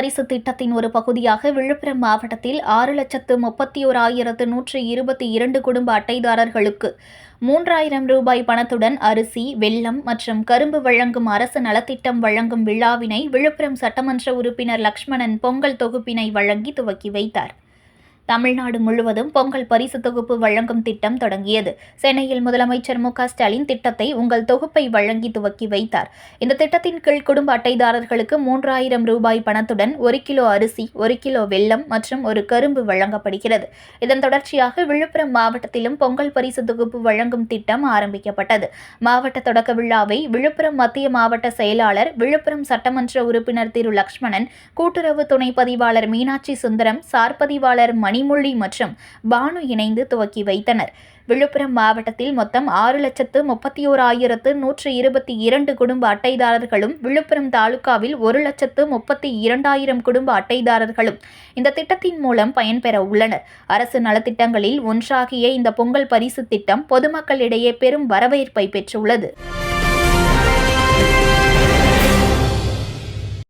பரிசு திட்டத்தின் ஒரு பகுதியாக விழுப்புரம் மாவட்டத்தில் 6,31,122 குடும்ப அட்டைதாரர்களுக்கு 3,000 ரூபாய் பணத்துடன் அரிசி, வெல்லம் மற்றும் கரும்பு வழங்கும் அரசு நலத்திட்டம் வழங்கும் விழாவினை விழுப்புரம் சட்டமன்ற உறுப்பினர் லக்ஷ்மணன் பொங்கல் தொகுப்பினை வழங்கி துவக்கி வைத்தார். தமிழ்நாடு முழுவதும் பொங்கல் பரிசு தொகுப்பு வழங்கும் திட்டம் தொடங்கியது. சென்னையில் முதலமைச்சர் மு.க.ஸ்டாலின் திட்டத்தை உங்கள் தொகுப்பை வழங்கி துவக்கி வைத்தார். இந்த திட்டத்தின் கீழ் குடும்ப அட்டைதாரர்களுக்கு 3,000 ரூபாய் பணத்துடன் 1 கிலோ அரிசி, 1 கிலோ வெல்லம் மற்றும் ஒரு கரும்பு வழங்கப்படுகிறது. இதன் தொடர்ச்சியாக விழுப்புரம் மாவட்டத்திலும் பொங்கல் பரிசு தொகுப்பு வழங்கும் திட்டம் ஆரம்பிக்கப்பட்டது. மாவட்ட தொடக்க விழாவை விழுப்புரம் மத்திய மாவட்ட செயலாளர், விழுப்புரம் சட்டமன்ற உறுப்பினர் திரு லக்ஷ்மணன், கூட்டுறவு துணை பதிவாளர் மீனாட்சி சுந்தரம், சார் பதிவாளர் மணிமொழி மற்றும் பானு இணைந்து துவக்கி வைத்தனர். விழுப்புரம் மாவட்டத்தில் மொத்தம் 6,31,122 குடும்ப அட்டைதாரர்களும், விழுப்புரம் தாலுகாவில் 1,32,000 குடும்ப அட்டைதாரர்களும் இந்த திட்டத்தின் மூலம் பயன்பெற உள்ளனர். அரசு நலத்திட்டங்களில் ஒன்றாகிய இந்த பொங்கல் பரிசு திட்டம் பொதுமக்களிடையே பெரும் வரவேற்பை பெற்றுள்ளது.